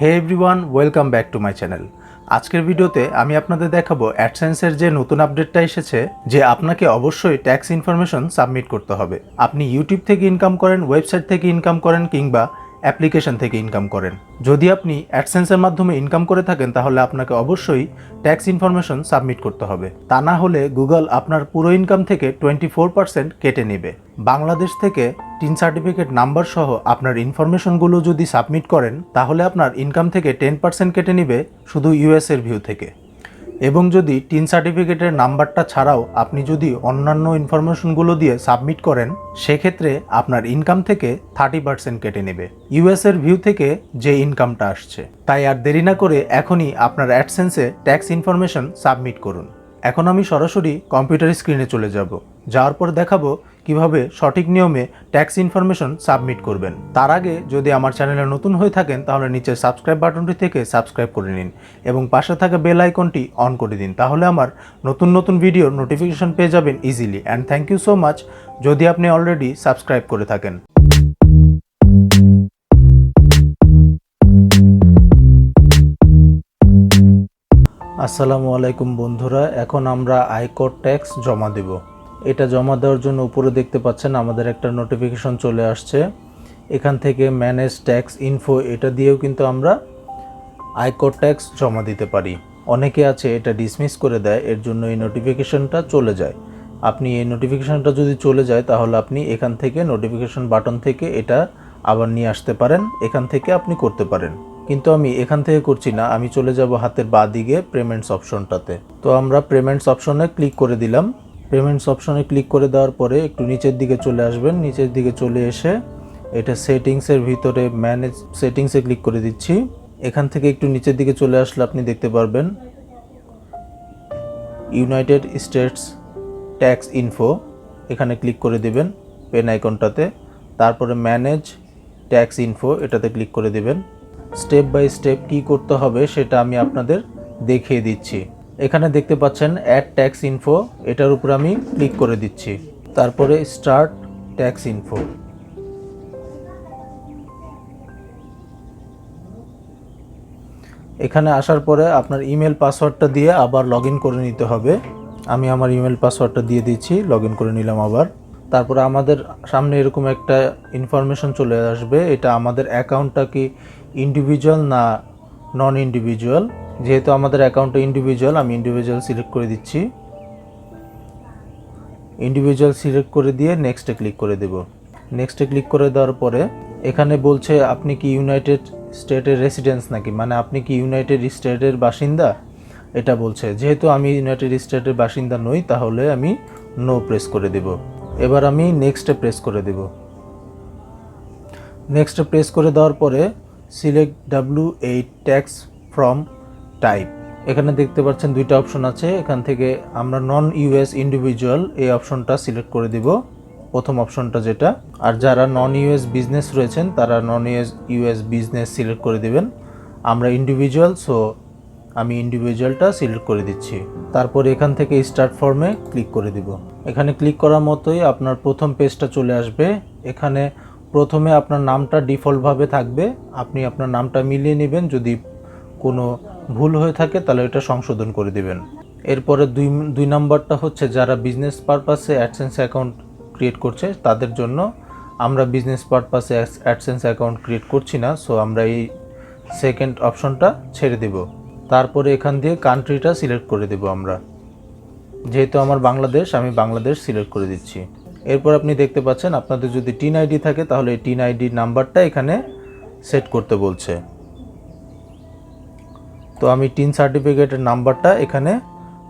Hey everyone, welcome back to my channel. আজকের ভিডিওতে আমি আপনাদের দেখাবো অ্যাডসেন্সের যে নতুন আপডেটটা এসেছে যে আপনাকে অবশ্যই ট্যাক্স ইনফরমেশন সাবমিট করতে হবে। আপনি ইউটিউব থেকে ইনকাম করেন, ওয়েবসাইট থেকে ইনকাম করেন কিংবা অ্যাপ্লিকেশন থেকে ইনকাম করেন, যদি আপনি অ্যাডসেন্সের মাধ্যমে ইনকাম করে থাকেন তাহলে আপনাকে অবশ্যই ট্যাক্স ইনফরমেশন সাবমিট করতে হবে। তা না হলে গুগল আপনার পুরো ইনকাম থেকে 24% কেটে নেবে। বাংলাদেশ থেকে টিন সার্টিফিকেট নাম্বার সহ আপনার ইনফরমেশনগুলো যদি সাবমিট করেন তাহলে আপনার ইনকাম থেকে 10% কেটে নেবে শুধু ইউএসের ভিউ থেকে। এবং যদি টিন সার্টিফিকেটের নাম্বারটা ছাড়াও আপনি যদি অন্যান্য ইনফরমেশনগুলো দিয়ে সাবমিট করেন সেক্ষেত্রে আপনার ইনকাম থেকে 30% কেটে নেবে ইউএসের ভিউ থেকে যে ইনকামটা আসছে। তাই আর দেরি না করে এখনই আপনার অ্যাডসেন্সে ট্যাক্স ইনফরমেশন সাবমিট করুন। এখন আমি সরাসরি কম্পিউটার স্ক্রিনে চলে যাব, যাওয়ার পর দেখাবো কিভাবে সঠিক নিয়মে ট্যাক্স ইনফরমেশন সাবমিট করবেন। তার আগে যদি আমার চ্যানেলে নতুন হয়ে থাকেন তাহলে নিচের সাবস্ক্রাইব বাটনটি থেকে সাবস্ক্রাইব করে নিন এবং পাশে থাকা বেল আইকনটি অন করে দিন, তাহলে আমার নতুন ভিডিওর নোটিফিকেশন পেয়ে যাবেন easily. And thank you so much যদি আপনি অলরেডি সাবস্ক্রাইব করে থাকেন। আসসালামু আলাইকুম বন্ধুরা, এখন আমরা আয়কর ট্যাক্স জমা দেব। এটা জমা দেওয়ার জন্য উপরে দেখতে পাচ্ছেন আমাদের একটা নোটিফিকেশন চলে আসছে। এখান থেকে ম্যানেজ ট্যাক্স ইনফো এটা দিয়েও কিন্তু আমরা আয়কর ট্যাক্স জমা দিতে পারি। অনেকে আছে এটা ডিসমিস করে দেয়, এর জন্য এই নোটিফিকেশনটা চলে যায়। আপনি এই নোটিফিকেশনটা যদি চলে যায় তাহলে আপনি এখান থেকে নোটিফিকেশন বাটন থেকে এটা আবার নিয়ে আসতে পারেন, এখান থেকে আপনি করতে পারেন। কিন্তু আমি এখান থেকে করছি না, আমি চলে যাব হাতের বাঁ দিকে পেমেন্টস অপশনটাতে। তো আমরা পেমেন্টস অপশনে ক্লিক করে দিলাম। পেমেন্টস অপশনে ক্লিক করে দেওয়ার পরে একটু নিচের দিকে চলে আসবেন। নিচের দিকে চলে এসে এটা সেটিংসের ভিতরে ম্যানেজ সেটিংসে ক্লিক করে দিচ্ছি। এখান থেকে একটু নিচের দিকে চলে আসলে আপনি দেখতে পারবেন ইউনাইটেড স্টেটস ট্যাক্স ইনফো, এখানে ক্লিক করে দিবেন পেন আইকনটাতে। তারপরে ম্যানেজ ট্যাক্স ইনফো এটাতে ক্লিক করে দিবেন। স্টেপ বাই স্টেপ কী করতে হবে সেটা আমি আপনাদের দেখিয়ে দিচ্ছি। এখানে দেখতে পাচ্ছেন অ্যাড ট্যাক্স ইনফো, এটার উপর আমি ক্লিক করে দিচ্ছি। তারপরে স্টার্ট ট্যাক্স ইনফো। এখানে আসার পরে আপনার ইমেল পাসওয়ার্ডটা দিয়ে আবার লগ ইন করে নিতে হবে। আমি আমার ইমেল পাসওয়ার্ডটা দিয়ে দিচ্ছি, লগ ইন করে নিলাম আবার। তারপরে আমাদের সামনে এরকম একটা ইনফরমেশন চলে আসবে, এটা আমাদের অ্যাকাউন্টটা কি ইন্ডিভিজুয়াল না নন ইন্ডিভিজুয়াল। যেহেতু আমাদের অ্যাকাউন্টটা ইন্ডিভিজুয়াল, আমি ইন্ডিভিজুয়াল সিলেক্ট করে দিচ্ছি। ইন্ডিভিজুয়াল সিলেক্ট করে দিয়ে নেক্সটে ক্লিক করে দেব। নেক্সটে ক্লিক করে দেওয়ার পরে এখানে বলছে আপনি কি ইউনাইটেড স্টেটের রেসিডেন্স নাকি, মানে আপনি কি ইউনাইটেড স্টেটের বাসিন্দা এটা বলছে। যেহেতু আমি ইউনাইটেড স্টেটের বাসিন্দা নই তাহলে আমি নো প্রেস করে দেব। এবার আমি নেক্সটে প্রেস করে দেব। নেক্সটে প্রেস করে দেওয়ার পরে select W8 tax from type, এখানে দেখতে পাচ্ছেন দুইটা অপশন আছে। এখান থেকে আমরা নন ইউএস ইন্ডিভিজুয়াল এই অপশনটা সিলেক্ট করে দিব, প্রথম অপশনটা যেটা। আর যারা নন ইউএস বিজনেস রয়েছেন তারা নন ইউএস বিজনেস সিলেক্ট করে দিবেন। আমরা ইন্ডিভিজুয়াল, সো আমি ইন্ডিভিজুয়ালটা সিলেক্ট করে দিচ্ছি। তারপর এখান থেকে স্টার্ট ফর্মে ক্লিক করে দিব। এখানে ক্লিক করার মতোই আপনার প্রথম পেজটা চলে আসবে। এখানে প্রথমে আপনার নামটা ডিফল্টভাবে থাকবে, আপনি আপনার নামটা মিলিয়ে নেবেন। যদি কোনো ভুল হয়ে থাকে তাহলে এটা সংশোধন করে দিবেন। এরপরে দুই নাম্বারটা হচ্ছে যারা বিজনেস পারপাসে অ্যাডসেন্স অ্যাকাউন্ট ক্রিয়েট করছে তাদের জন্য। আমরা বিজনেস পারপাসে অ্যাডসেন্স অ্যাকাউন্ট ক্রিয়েট করছি না, সো আমরা এই সেকেন্ড অপশনটা ছেড়ে দেব। তারপরে এখান দিয়ে কান্ট্রিটা সিলেক্ট করে দেব আমরা। যেহেতু আমার বাংলাদেশ, আমি বাংলাদেশ সিলেক্ট করে দিচ্ছি। এরপর আপনি দেখতে পাচ্ছেন আপনাদের যদি টিন আইডি থাকে তাহলে এই টিন আইডি নাম্বারটা এখানে সেট করতে বলছে। তো আমি টিন সার্টিফিকেটের নাম্বারটা এখানে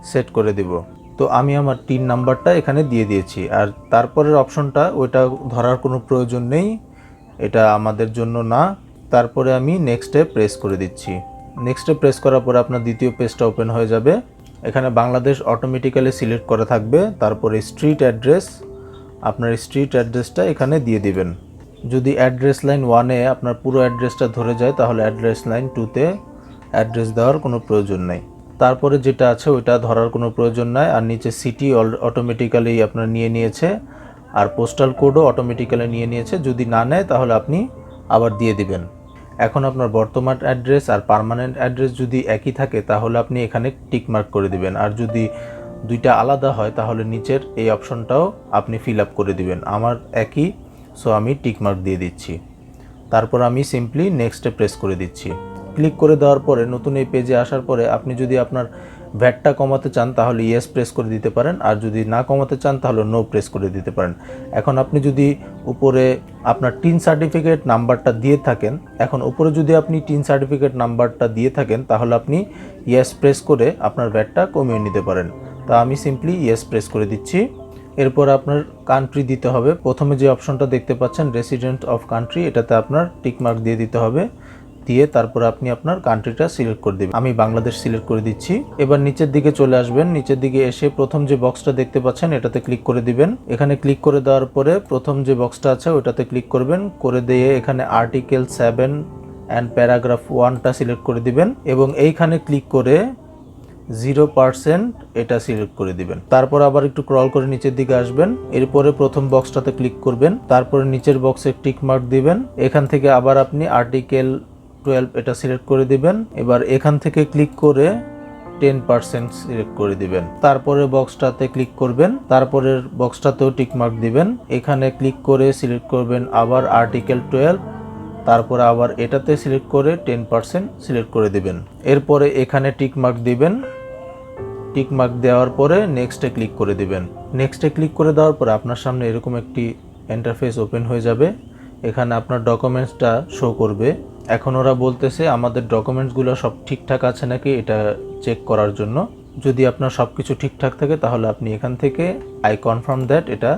সেট করে দেব। তো আমি আমার টিন নাম্বারটা এখানে দিয়ে দিয়েছি। আর তারপরের অপশনটা ওইটা ধরার কোনো প্রয়োজন নেই, এটা আমাদের জন্য না। তারপরে আমি নেক্সটে প্রেস করে দিচ্ছি। নেক্সটে প্রেস করার পরে আপনার দ্বিতীয় পেজটা ওপেন হয়ে যাবে। এখানে বাংলাদেশ অটোমেটিক্যালি সিলেক্ট করা থাকবে। তারপরে স্ট্রিট অ্যাড্রেস, আপনার স্ট্রিট অ্যাড্রেসটা এখানে দিয়ে দিবেন। যদি অ্যাড্রেস লাইন 1-এ আপনার পুরো অ্যাড্রেসটা ধরে যায় তাহলে অ্যাড্রেস লাইন 2-তে অ্যাড্রেস দেওয়ার কোনো প্রয়োজন নেই। তারপরে যেটা আছে ওইটা ধরার কোনো প্রয়োজন নাই। আর নিচে সিটি অটোমেটিক্যালি আপনার নিয়ে নিয়েছে, আর পোস্টাল কোডও অটোমেটিক্যালি নিয়ে নিয়েছে। যদি না নেয় তাহলে আপনি আবার দিয়ে দিবেন। এখন আপনার বর্তমান অ্যাড্রেস আর পার্মানেন্ট অ্যাড্রেস যদি একই থাকে তাহলে আপনি এখানে টিক মার্ক করে দিবেন, আর যদি দুইটা আলাদা হয় তাহলে নিচের এই অপশনটাও আপনি ফিল আপ করে দিবেন। আমার একই, সো আমি টিক মার্ক দিয়ে দিচ্ছি। তারপর আমি সিম্পলি নেক্সটে প্রেস করে দিচ্ছি। ক্লিক করে দেওয়ার পরে নতুন এই পেজে আসার পরে আপনি যদি আপনার ভ্যাটটা কমাতে চান তাহলে ইয়েস প্রেস করে দিতে পারেন, আর যদি না কমাতে চান তাহলে নো প্রেস করে দিতে পারেন। এখন আপনি যদি উপরে আপনার টিন সার্টিফিকেট নাম্বারটা দিয়ে থাকেন, এখন উপরে যদি আপনি টিন সার্টিফিকেট নাম্বারটা দিয়ে থাকেন তাহলে আপনি ইয়েস প্রেস করে আপনার ভ্যাটটা কমিয়ে নিতে পারেন। তা আমি সিম্পলি ইয়েস প্রেস করে দিচ্ছি। এরপর আপনার কান্ট্রি দিতে হবে। প্রথমে যে অপশনটা দেখতে পাচ্ছেন রেসিডেন্ট অফ কান্ট্রি, এটাতে আপনার টিক মার্ক দিয়ে দিতে হবে। দিয়ে তারপর আপনি আপনার কান্ট্রিটা সিলেক্ট করে দেবেন। আমি বাংলাদেশ সিলেক্ট করে দিচ্ছি। এবার নিচের দিকে চলে আসবেন। নিচের দিকে এসে প্রথম যে বক্সটা দেখতে পাচ্ছেন এটাতে ক্লিক করে দিবেন। এখানে ক্লিক করে দেওয়ার পরে প্রথম যে বক্সটা আছে ওটাতে ক্লিক করবেন। করে দিয়ে এখানে আর্টিকেল 7 অ্যান্ড প্যারাগ্রাফ 1টা সিলেক্ট করে দিবেন এবং এইখানে ক্লিক করে 0% এটা সিলেক্ট করে দিবেন। তারপর আবার একটু স্ক্রল করে নিচের দিকে আসবেন। এরপরে প্রথম বক্সটাতে ক্লিক করবেন। তারপরে নিচের বক্সে টিক মার্ক দিবেন। এখান থেকে আবার আপনি আর্টিকেল 12 এটা সিলেক্ট করে দিবেন। এবার এখান থেকে ক্লিক করে 10% সিলেক্ট করে দিবেন। তারপরে বক্সটাতে ক্লিক করবেন। তারপরের বক্সটাতেও টিক মার্ক দিবেন। এখানে ক্লিক করে সিলেক্ট করবেন আবার আর্টিকেল 12। তারপরে আবার এটাতে সিলেক্ট করে 10% সিলেক্ট করে দিবেন। এরপরে এখানে টিক মার্ক দিবেন। টিক মার্ক দেওয়ার পরে নেক্সটে ক্লিক করে দিবেন। নেক্সটে ক্লিক করে দেওয়ার পরে আপনার সামনে এরকম একটি ইন্টারফেস ওপেন হয়ে যাবে। এখানে আপনার ডকুমেন্টসটা শো করবে। এখন ওরা বলতেছে আমাদের ডকুমেন্টসগুলো সব ঠিকঠাক আছে নাকি এটা চেক করার জন্য। যদি আপনার সব কিছু ঠিকঠাক থাকে তাহলে আপনি এখান থেকে আই কনফার্ম দ্যাট এটা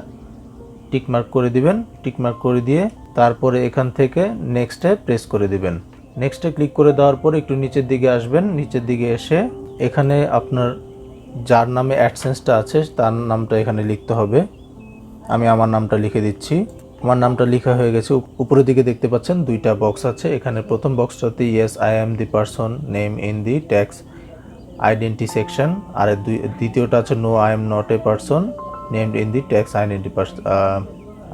টিক মার্ক করে দিবেন। টিক মার্ক করে দিয়ে তারপরে এখান থেকে নেক্সটে প্রেস করে দিবেন। নেক্সটে ক্লিক করে দেওয়ার পর একটু নিচের দিকে আসবেন। নিচের দিকে এসে এখানে আপনার যার নামে অ্যাডসেন্সটা আছে তার নামটা এখানে লিখতে হবে। আমি আমার নামটা লিখে দিচ্ছি। আমার নামটা লেখা হয়ে গেছে। উপরের দিকে দেখতে পাচ্ছেন দুইটা বক্স আছে। এখানে প্রথম বক্সটাতে yes I am the person name in the tax identity section, আর দ্বিতীয়টা আছে no I am not a person named in the tax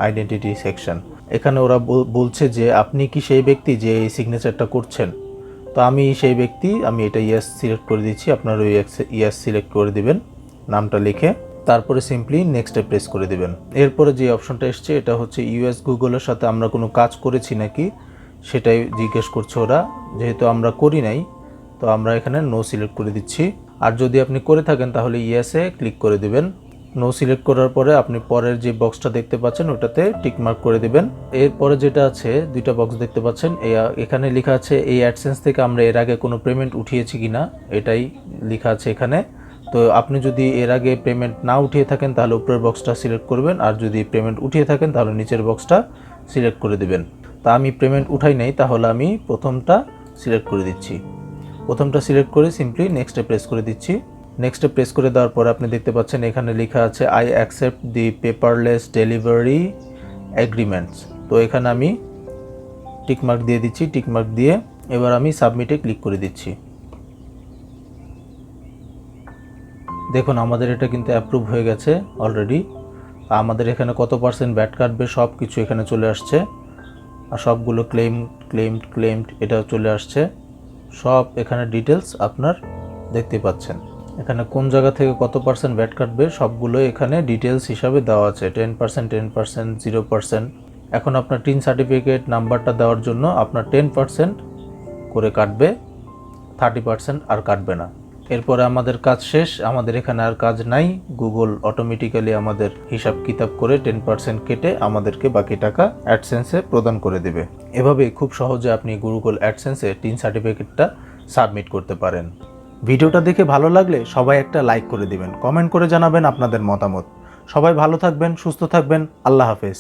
identity section. এখানে ওরা বলছে যে আপনি কি সেই ব্যক্তি যে এই সিগনেচারটা করছেন। তো আমি সেই ব্যক্তি, আমি এটা ইয়েস সিলেক্ট করে দিচ্ছি। আপনারা ওই ইয়েস সিলেক্ট করে দিবেন নামটা লিখে। তারপরে সিম্পলি নেক্সটে প্রেস করে দিবেন। এরপরে যে অপশনটা এসছে এটা হচ্ছে ইউএস গুগলের সাথে আমরা কোনো কাজ করেছি নাকি সেটাই জিজ্ঞেস করছে ওরা। যেহেতু আমরা করি নাই তো আমরা এখানে নো সিলেক্ট করে দিচ্ছি। আর যদি আপনি করে থাকেন তাহলে ইয়েসে ক্লিক করে দিবেন। নো সিলেক্ট করার পরে আপনি পরের যে বক্সটা দেখতে পাচ্ছেন ওটাতে টিক মার্ক করে দিবেন। এরপরে যেটা আছে দুইটা বক্স দেখতে পাচ্ছেন, এখানে লেখা আছে এই অ্যাডসেন্স থেকে আমরা এর আগে কোনো পেমেন্ট উঠিয়েছি কিনা এটাই লেখা আছে এখানে। তো আপনি যদি এর আগে পেমেন্ট না উঠিয়ে থাকেন তাহলে উপরের বক্সটা সিলেক্ট করবেন, আর যদি পেমেন্ট উঠিয়ে থাকেন তাহলে নিচের বক্সটা সিলেক্ট করে দিবেন। তা আমি পেমেন্ট উঠাই নাই তাহলে আমি প্রথমটা সিলেক্ট করে দিচ্ছি। প্রথমটা সিলেক্ট করে সিম্পলি নেক্সটে প্রেস করে দিচ্ছি। নেক্সটে প্রেস করে দেওয়ার পরে আপনি দেখতে পাচ্ছেন এখানে লেখা আছে I accept the paperless delivery agreements. তো এখানে আমি টিক মার্ক দিয়ে দিচ্ছি। টিক মার্ক দিয়ে এবার আমি সাবমিটে ক্লিক করে দিচ্ছি। দেখুন আমাদের এটা কিন্তু অ্যাপ্রুভ হয়ে গেছে অলরেডি। আমাদের এখানে কত পার্সেন্ট ভ্যাট কাটবে সব কিছু এখানে চলে আসছে, আর সবগুলো ক্লেমড এটা চলে আসছে। সব এখানে ডিটেলস আপনার দেখতে পাচ্ছেন। এখানে কোন জায়গা থেকে কত পার্সেন্ট ভ্যাট কাটবে সবগুলো এখানে ডিটেলস হিসাবে দেওয়া আছে। 10%, 0%। এখন আপনার টিন সার্টিফিকেট নাম্বারটা দেওয়ার জন্য আপনার 10% করে কাটবে, 30% আর কাটবে না। এরপরে আমাদের কাজ শেষ, আমাদের এখানে আর কাজ নাই। গুগল অটোমেটিক্যালি আমাদের হিসাব কিতাব করে 10% কেটে আমাদেরকে বাকি টাকা অ্যাডসেন্সে প্রদান করে দেবে। এভাবেই খুব সহজে আপনি গুগল অ্যাডসেন্সে টিন সার্টিফিকেটটা সাবমিট করতে পারেন। ভিডিওটা দেখে ভালো লাগলে সবাই একটা লাইক করে দিবেন, কমেন্ট করে জানাবেন আপনাদের মতামত। সবাই ভালো থাকবেন, সুস্থ থাকবেন। আল্লাহ হাফেজ।